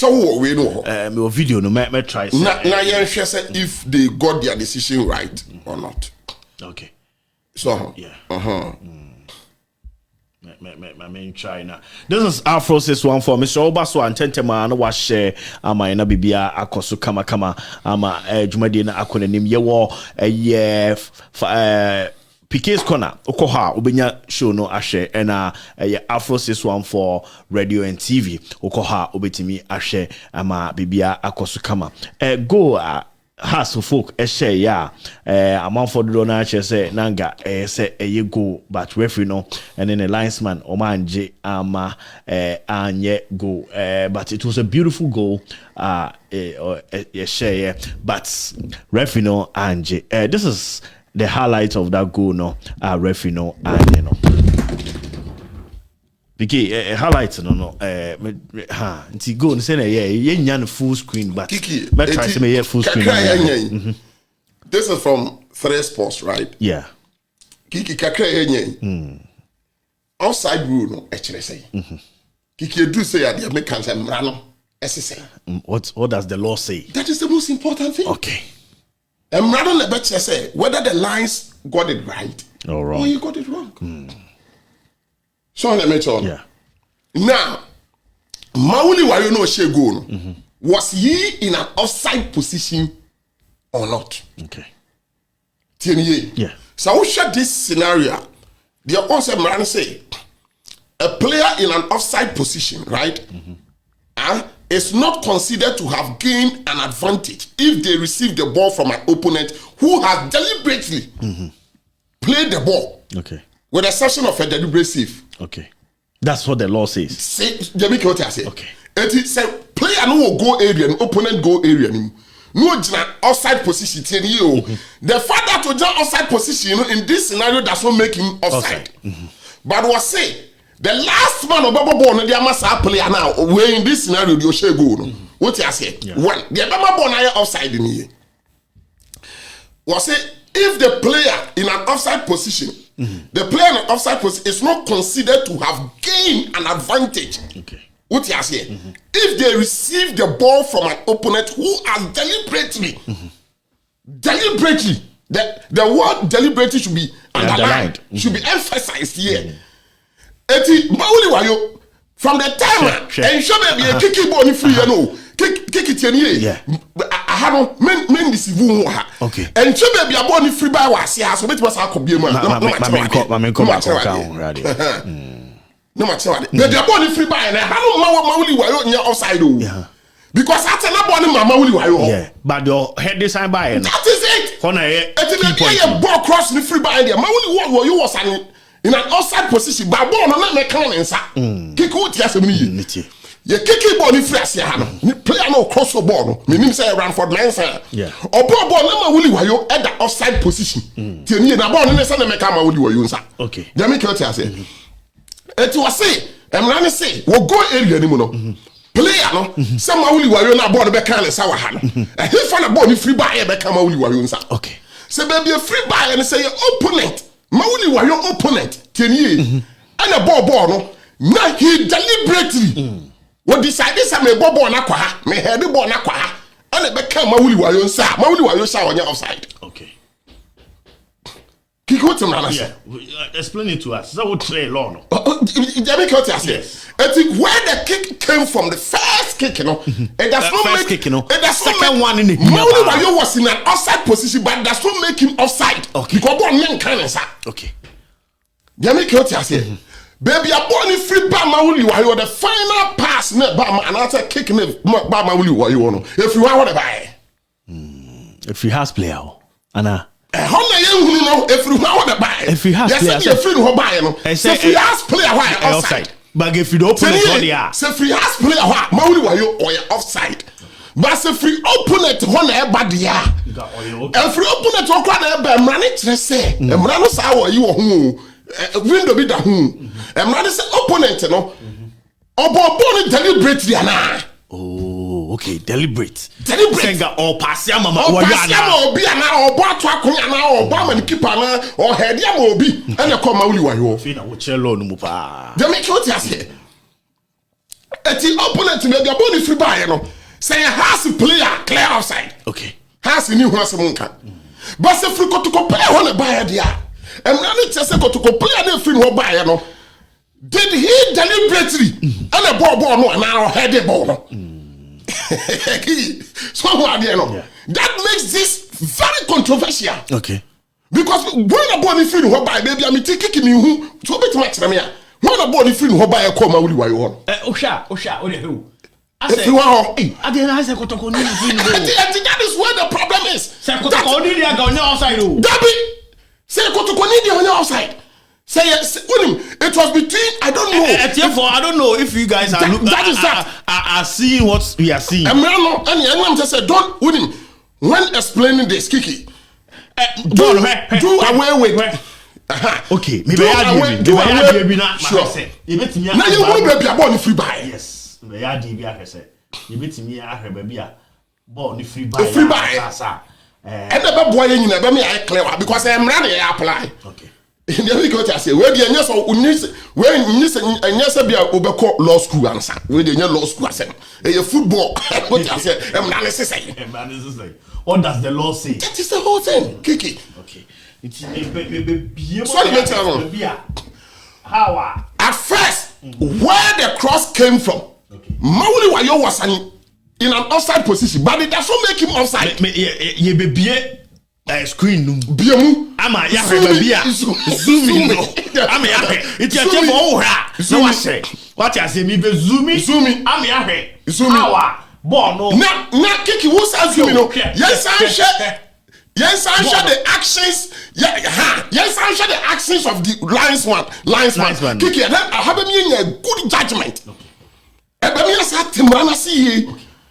So we know. Me video no me try. Now you say if they got their decision right or not. Okay. So yeah. My main try now. This is Afro 614. Mr. Obaso and Tentema no wa share ama na bibia akoso kama ama dwumade na akonanim ye wo Pkay's corner okoha obenya show no ahwe na Afro 614 radio and TV okoha obetimi ahwe ama bibia akoso kama go has folk share ya amount for the donor say nanga say ye go but referee no and then the linesman omanje ama anye go but it was a beautiful goal share but referee no anje this is the highlight of that goal no referee no anje no Pkay highlights no nti go no say na ye nya full screen but but try to make full screen. This is from 3 Sports, right? Yeah. Kiki kakra yenye. Outside rule no actually say. Kiki do say at the make say mra no say. What does the law say? That is the most important thing. Okay. Mra no le say whether the lines got it right or wrong. Or you got it wrong. So let me tell you. Yeah. Now, Mauli Wayo no she go no. Was he in an offside position or not? Okay. Tienye. Yeah. So we share this scenario. The concept man say a player in an offside position, right? Is not considered to have gained an advantage if they receive the ball from an opponent who has deliberately played the ball. Okay. With the exception of a deliberate save. Okay. That's what the law says. Say, what I say. Okay. It say player no go area, opponent go area. No outside position. The fact that to jump outside position in this scenario does not make him offside. But what say the last man of Baba Born, the Amasa player now, where in this scenario you share go. What I say? One, the Baba Born are offside in here. What say if the player in an offside position, the player in an offside position is not considered to have gained an advantage. Okay. What you say? If they receive the ball from an opponent who has deliberately, the word deliberately should be underlined, should be emphasized here. Mauli Wayo, from the time and show me a kicky ball free, you know, kick it in I have men this okay. And show me a body free by was here, so it was a copy. No matter what. The body free by and I don't Mauli Wayo in your outside. Because that's an abonnement, Mauli Wayo. Yeah, but your head design by that is it. It's a ball cross the free by there. Mauli Wayo, you was in an outside position, but ball on that cannon. Kick out yes, you kick it ball in fresh, player no cross the ball. Meaning say around for Mansa. Yeah. Or ball number will you at the offside position. Till you na ball in the sun make a will you use. Okay. Let me tell you say. It was say, I'm running say, we'll go area anymore. Player no, some will you na ball the can and sour hand. And he found a ball in free buy and become a will you use. Okay. So baby a free buy and say opponent. Mauli wa your opponent. Tenye. And a ball no. Now he deliberately. What decided some me bobo na kwa, me head ball na kwa, and it became Mauli wa your sa. Mauli wa your sa on your outside. Okay. Yeah. Explain it to us. That would say law. No. Yes. I think where the kick came from, the first kick, you know, it does not make kick, you know. It does second not one in the Mauli Wayo was in an offside position, but does not make him offside. Okay. Because one man can answer. Okay. Baby, a born free by Mauli Wayo, the final pass, and after kicking by Mauli Wayo. If you want to buy, if he has player, Anna. If you want to buy, if he has player, if you buy, if he has player, why offside? But if you don't open it, so free has player, why Mauli Wayo or offside? But so free opponent, one everybody, if you open it, one manage say, and run us out you who window be the whom, and run us opponent, no, or opponent deliberately, Anna. Oh, okay, deliberate. Senga or passiamo or be an hour, or Batwakuna, or Barman keeper, or Hediamo be, and a come Mauli Wayo. Fina, which alone, Mupa. They make what you say. eti opponent me the ball free by no say has player clear offside okay has ni hu asem nka but say free kotoko player ho na buy dia emra ni tese kotoko player na free no buy no did he deliberately and a ball no na head the ball no so what there no that makes this very controversial okay because when the ball free no buy baby am take me hu so bit match na me a when the ball free no buy e call Mawuli wayo ho ohwa o de hu if you want I didn't answer kotoko ni free no that is where the problem is say kotoko ni dia ga on outside o Dabi say kotoko ni dia on outside say it was between I don't know therefore I don't know if you guys are are seeing what we are seeing and I'm just say don't when explaining this Kiki do away with okay maybe I be na say you betimi na you want baby ball free by yes maybe I dey be ahwese you betimi ahwe baby a ball ni free by asa and the boy you na be me I clear because I'm running apply okay in the week what I say where the anya so when anya say be obeko law school answer where the law school asem e football what I say I'm not say what does the law say that is the whole thing Kiki okay how at first where the cross came from Mawuli wayo was in an offside position but it doesn't make him offside ye be screen num biemu ama ya baby a zoom no ama ya it ya tell for ha no wa say what you say me be zoom ama ya how ball no na Kiki who say zoom no yes I share the actions yes I share the actions of the linesman Kiki I have a good judgment me say timrana see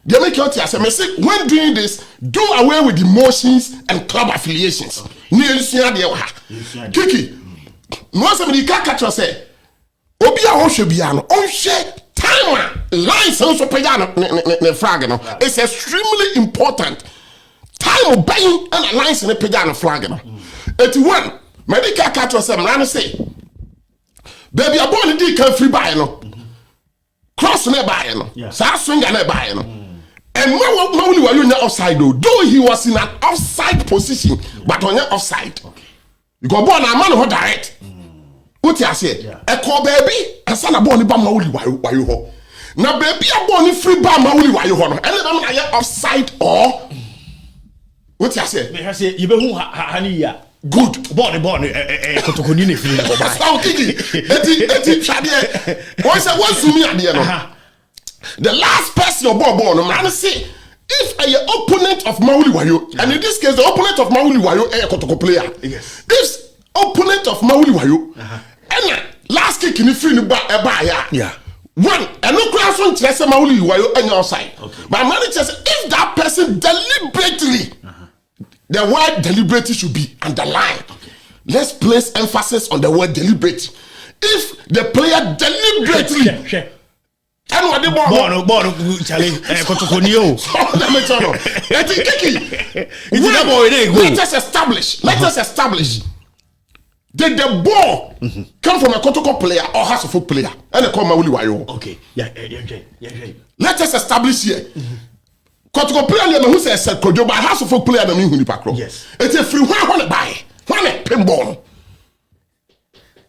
they make you say when doing this do away with emotions and club affiliations Kiki no somebody can catch you say obi a ho hwe bia no on hwe time lines so paya no flag no it's extremely important time obeying and lines in the paya no flag no 81 medical catch you say man say baby a ball di can free by no cross na by no sa swing na by no and Mawuli wayo nya offside though he was in an offside position but on your offside you go ball na man ho direct what you say e call baby asa na ball ni ba Mawuli wayo ho na baby a ball ni free ba Mawuli wayo ho no and them na ya offside or what you say me say you be hu hani ya good ball kotoko ni ne free no ba so Kiki eti chade once zoom ya de no the last person your ball no man say if a opponent of Mawuli wayo and in this case the opponent of Mawuli wayo a kotoko player yes this opponent of Mawuli wayo and last kick in free ba ya one and no class on say Mawuli wayo any outside but man say if that person deliberately the word deliberately should be underlined let's place emphasis on the word deliberate if the player deliberately and what the ball challenge kotoko ni o let me tell you let us establish did the ball come from a kotoko player or has a foot player and they call Mawuli wayo okay yeah let us establish here kotoko player who says kojo but has a foot player na me hu ni pakro yes it's a free one buy one pinball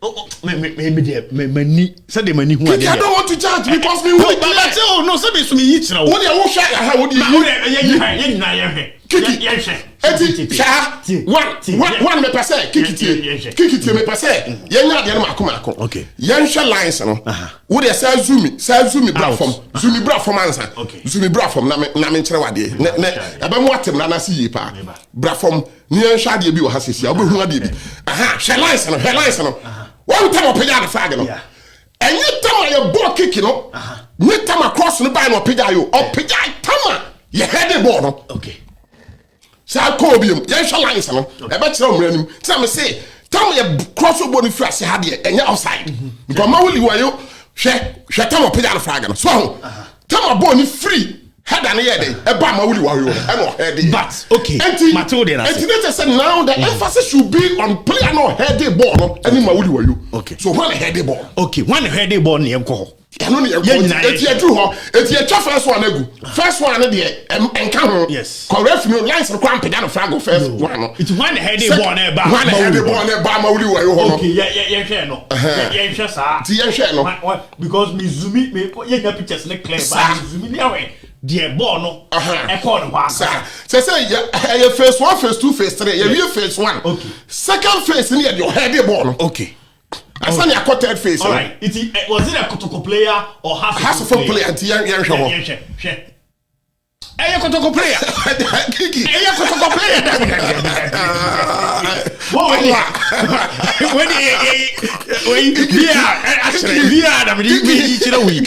me said the money who I don't want to judge because me no say be so me yi kira what dey wo share ha what dey Kiki one me pese Kiki me pese yenya de no makoma okay yensha lines no wo dey say zoom bra from answer zoom bra from na me kire wade na ebe mo atem na si yi pa bra from ni yensha de bi wo ha sesia obehu ade bi share lines no one time openya the flag no and you time your ball kick no you time across no by no openya yo openya time you head the ball no okay sa ko bi ye share lines no e be kire omra nim time say time you cross ball no free ha de enya outside because Mawuli wayo hwe time openya the flag no so time ball ni free head and head e ba Mawuli wayo e no head but okay Matilde na say it said now the emphasis should be on player no head the ball no any Mawuli wayo okay so when head the ball okay when head the ball ne enko no ne etie dru ho etie twa first one dey enka ho correct me lines no kwam peda no flag first one no it's one headed ball na ba one headed ball na ba ma wuli wa yo ho no okay ye hwe no ye hwe sa ti ye hwe no because me zoom me ye nya pictures ne clear ba zoom ni awe the ball no e call no wa say ye phase 1 phase 2 phase 3 ye we phase 1 okay second phase ni your headed ball no okay asani a third phase all right was it a Kotoko player or has a player anti yan hwe ho Eye Kotoko player. Kiki. Eye Kotoko player. When via da me chira wi.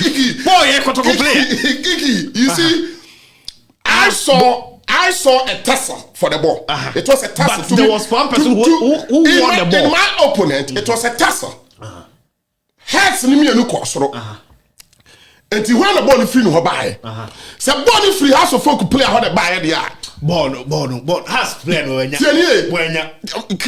Boy Eye Kotoko player. Kiki, you see I saw a tussle for the ball. It was a tussle. But there was one person who won the ball. In my opponent, it was a tussle. Heads ni me no kosoro. Enti when the ball free no ho bae. Se ball free has of folk player how the bae there. Ball has player no wenya.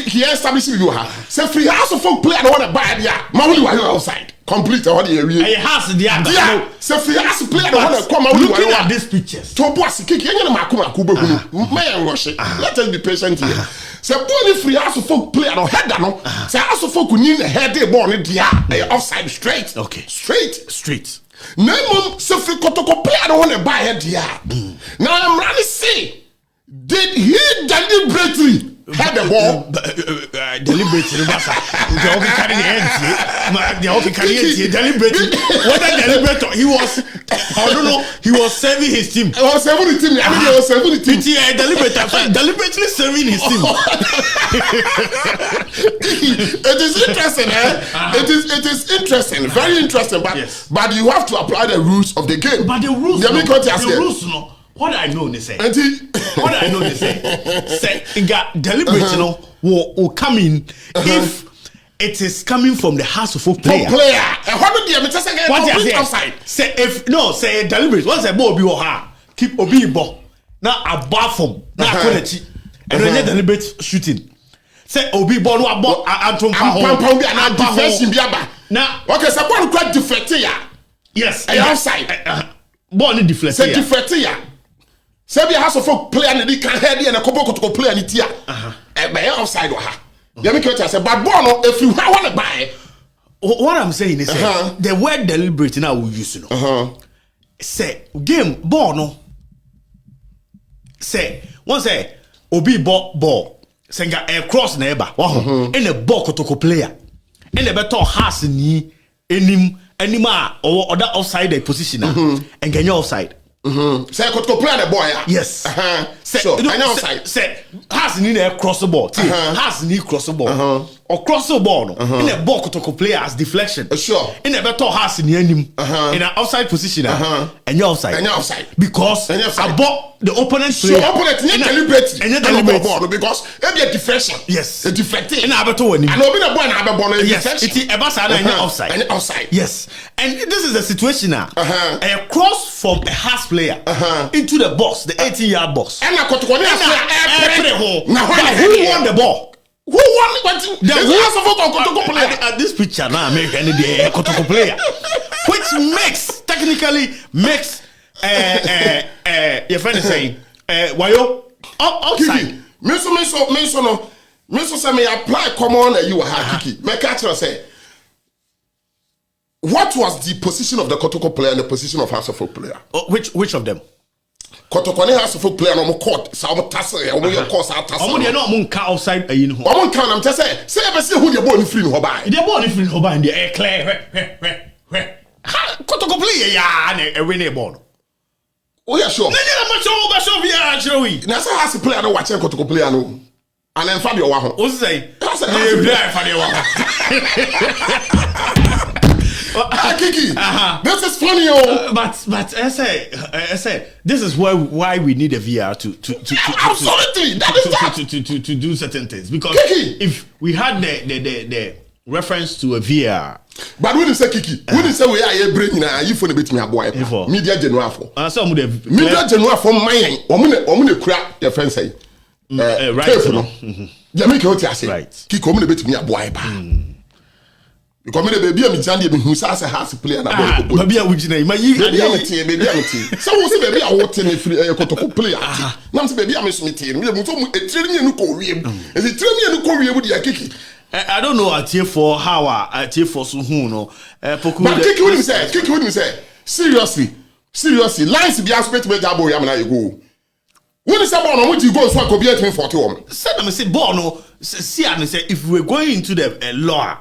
He establish you ha. Se free has of folk player no the bae there. Ma wuli wa outside. Complete how the area. He has the other. Se free has player no the come wuli wa. Looking at these pictures. To boss kiki enya na maku behunu. Me rush. Let us be patient here. Se ball free has of folk player no header no. Se has of folk ni head the ball ni there. Offside straight. Okay. Straight. Name se free Kotoko player don't want to buy it here. Now I'm running say, did he deliberately had the ball? Deliberately, they all carrying the hands. They all carrying the deliberately. What a deliberate he was. I don't know. He was serving his team. I was serving the team. I mean, he was serving the team. Deliberately serving his team. It is interesting, It is interesting, very interesting. But you have to apply the rules of the game. But the rules, no. What I know, they say. Say, deliberately, will come in if it is coming from the house of folk player. And what do you say? What outside? Say say deliberate. Once a ball be keep obi ball. Now a bathroom. Now quality. And when you deliberate shooting. Say obi ball no ball antum pa ho. Defense biaba. Now okay, so ball quite deflect here. Yes. Outside. Ball ni deflect here. Say deflect here. Say be house of folk player ni can head here and a couple player ni tia. By outside wa ha. You make it say but ball no if you want to buy. What I'm saying is the word deliberate now we use say game ball no. Say once say obi ball senga a cross na eba in a ball Kotoko player in the better has ni anima or other offside position and get your offside. Say Kotoko player the boy. Yes. So I know offside. Say has ni a cross the ball. Has ni cross the ball. Or cross the ball no. In a ball Kotoko player as deflection. Sure. In a better has ni in an offside position and your offside. Because I bought the opponent player. So opponent deliberate. And deliberate ball because it be a deflection. Yes. A deflecting. And I better win. And obi na boy na abe ball yes. It is offside. And offside. Yes. And this is the situation now. A cross from a half player into the box, the 18-yard box. And na Kotoko who won the ball? Who won the house of Kotoko player? At this picture now, American the Kotoko player, which technically makes your friend is saying wayo outside. Me so say me apply common you Kiki. Me catch you say what was the position of the Kotoko player and the position of house of folk player? Which of them? Kotoko ne house of folk player no mo court sa mo tassel e mo your course out tassel. Omo dey no mo nka outside ayin ho. Omo nka na me say e be say who dey ball ni free no ho ba. The ball ni free no ho ba dey e clear. Kotoko player ya na e win the ball. Oh yeah sure. Na ma show via actually. Na say house player no watch Kotoko player no. And then Fabio wa ho. O say. Fabio wa Kiki, this is funny, but I say, this is why we need a VR to absolutely to do certain things because Kiki. If we had the reference to a VR, but when you say Kiki, when you say we are bringing na you for the bit me aboy media general for media general for mine omune kura your friend say right no ya make you say Kiki omune bit me aboy ba. because me the baby am jandi me who say has player na ball. Baby a wujina ima yi. Baby am tie. So we say baby a what in free kotoko player. Na say baby am so me tie. Me so etire no ko wiem. Etire no ko wiem di akiki. I don't know atie for how atie for so hu no. Poku. But kiki what me say. Seriously, lines be aspect me jabo yam na you go. When is about no what you go so I could be at 40. Said me say ball no see and say if we're going into the law.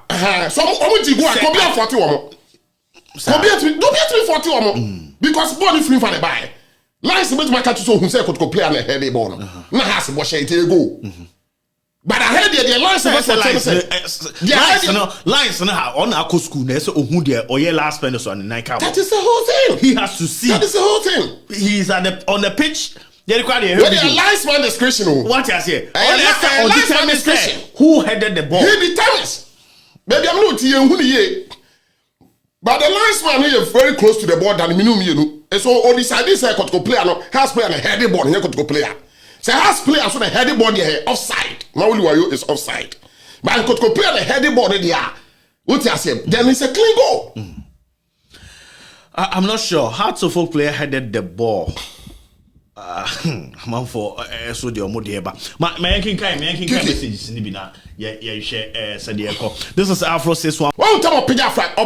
So what you go I could be at 40. Could be at 40 because ball is free for the buy. Lines be my catch so who say could play on the head ball. Na has bo share it go. But I heard the lines lines no on our school na so ohun there or your last spend on the night. That is the whole thing. He has to see. That is the whole thing. He is on the pitch. Where the linesman discretion. What I say? On discretion. Who headed the ball? He determines. Maybe I'm not here who he. But the linesman here is very close to the ball than me. And so on the side this could go player no has player and a heady ball here could go player. So has player so the heady ball here offside. Mawuli is offside. But could go player the heady ball there. What I say? Then it's a clean goal. I'm not sure. How to folk player headed the ball. Man for so the omode ba my yankin kai messages ni bi na ye share said the echo. This is Afro 61. One time pija flag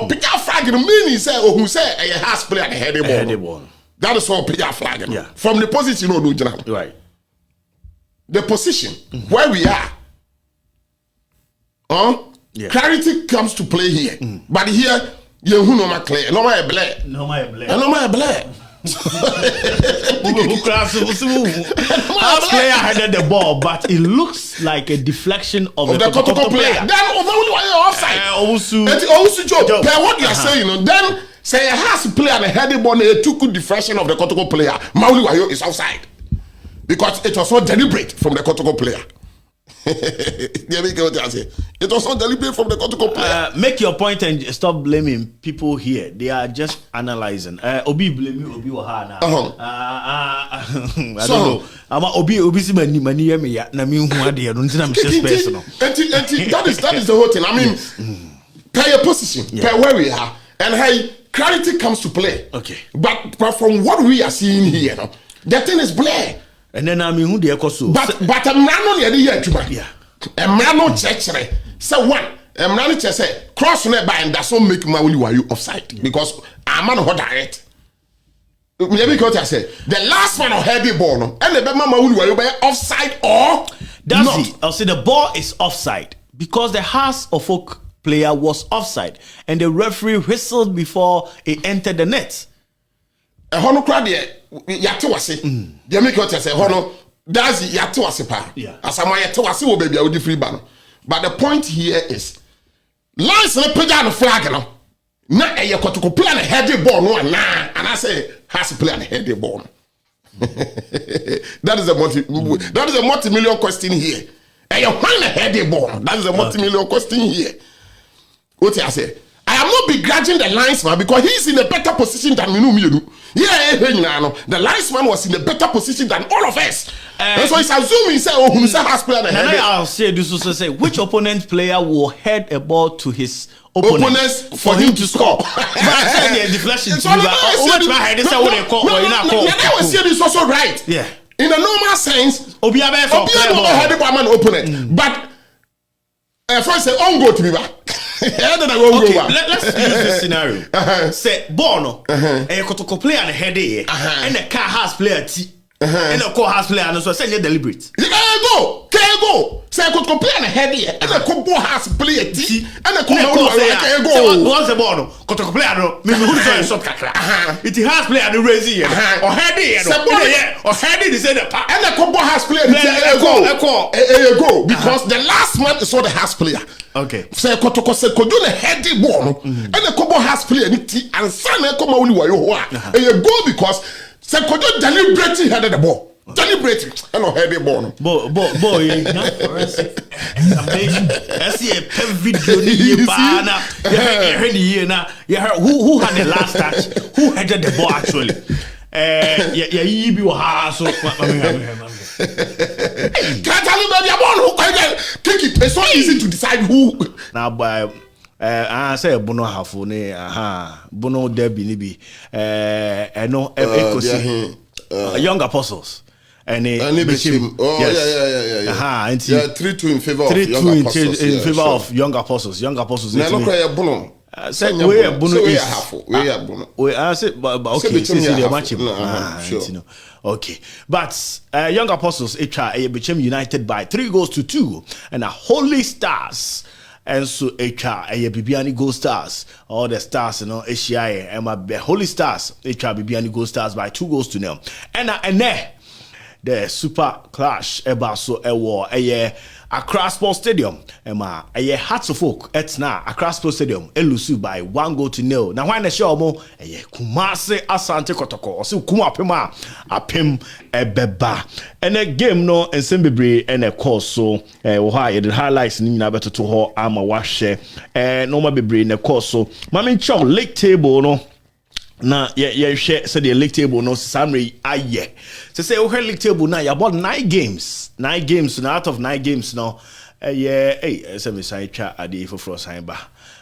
no meaning say who say a has player the heady ball. That is all pija flag. Yeah. From the position no general. Right. The position where we are. Yeah. Clarity comes to play here. But here you who no ma clear. No ma black. No ma black. No ma black. Our player headed the ball, but it looks like a deflection of the Kotoko player. Then offside. Also, Joe, what you are saying, then say a has player and a headed ball, a too good deflection of the Kotoko player. Mauli Wayo is offside because it was so deliberate from the Kotoko player. It was not deliberate from the Kotoko player. Make your point and stop blaming people here. They are just analyzing. Obi blame you, Obi Wahana. I don't know. Ama Obi si mani yemi ya na mi hu ade no ntina me just personal. That is the whole thing. I mean, pay your position, pay where we are, and hey, clarity comes to play. Okay. But from what we are seeing here, the thing is blur. And then I mean who the so but a man on the here too. Yeah. A man on church so one a man church say cross nearby and that's what make Mauli Wayo offside because a man hold direct. Because I say the last one of heavy ball no and the Mauli Wayo by offside or that's not. it. I'll say the ball is offside because the Hearts of Oak player was offside and the referee whistled before it entered the net. A hono crowd yate wase dey make what say hono that's yate wase pa as am yate wase wo baby a free ban. But the point here is lines na page on flag no na e Kotoko play na heady ball no na and I say has to play on heady ball. That is a multi-million question here. E you find a heady ball. That is a multi-million question here. What I say? I am not begrudging the linesman because he's in a better position than me. Yeah, the linesman was in a better position than all of us. And so he's assuming who has player the head. I'll say this also say which opponent player will head a ball to his opponents for him to score. But I said the deflection. This also right. Yeah. In a normal sense, Obiabe head man opponent, but first say on go to me back. Okay, let's use this scenario. Say ball a Kotoko player and a head and the car has player T and the car has player and so say deliberate. Go. Say Kotoko player and a head and the Kobo has player T and the car go. Once the ball Kotoko player no me who is shot kakra. It has player the raise here or head or head the say the and the Kobo has player go because the last man is what the has player. Okay. Say Kotoko say kodo na heady ball and the Kobo has player ni T and Sana come Mauli Wayo ho a go because say kodo deliberately headed the ball. Deliberately and no heady ball. Boy, not forensic examination. I see a video ni pa na who had the last touch? Who headed the ball actually? You be so can't tell you baby who kick it. It's so easy to decide who now by I say Bono Hafo ne Bono Debbie Nibi no Young Apostles and yeah 3-2 in favor of Young Apostles. Young Apostles. No Bono. Say we Bono is we say okay see the match sure. Okay, but Young Apostles became united by 3-2 and a Holy Stars. And so Bibiani Gold Stars, all the stars, Asia and my Holy Stars, Bibiani Gold Stars by 2-0. And the super clash so Accra Sports Stadium, Hearts of Oak, Accra Sports Stadium, Elusu by 1-0. Now when the show mo Kumase Asante Kotoko, or so Kumapema Apem Ebeba. And a game no and Sembebre and a course so the highlights in better to her ama wash no ma bebre in the course so Mami Chow Lake Table no. Na share said the league table no summary aye. So say league table now you about 9 games. 9 games now out of 9 games now. Say me say chat ade for sign ba.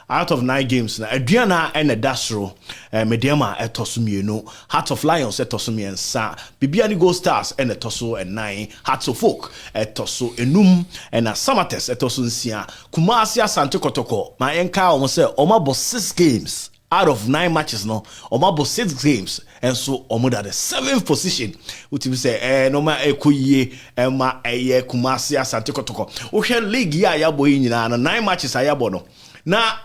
Out of 9 games now Adriana and a Dasro Mediama etosumieno Heart of Lions etosumiensa Bibiani Gold Stars and etoso and 9 Hearts of Folk etoso enum and a Samates etosunsia Kumasi Asante Kotoko my enka almost say omabo 6 games out of 9 matches no omabo 6 games and so omoda the 7th position which we say no ma ekoye ma Kumasi Asante Kotoko o hwe league ya yabo nyina na 9 matches ayabo no na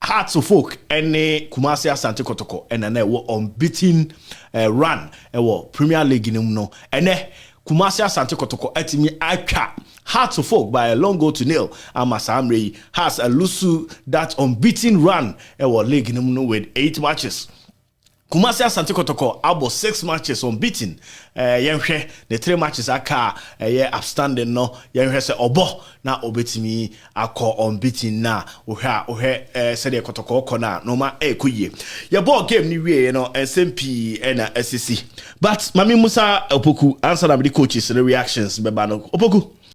Hearts of Folk and Kumasi Asante Kotoko and an unbeaten run Premier League no and Kumasi Asante Kotoko etimi aka Hearts of Folk by a long goal to nil. Amasamre has a lusu that unbeaten run league no with 8 matches. Kumasi Asante Kotoko abo 6 matches unbeaten. Yenhwe the 3 matches aka upstanding no yenhwe se obo na obetimi akọ unbeaten na ohwe se de Kotoko kona no ma ekoye. Ye ball game ni wie no SMP na SCC. But Mami Musa Opoku answer na the coaches the reactions beba no Opoku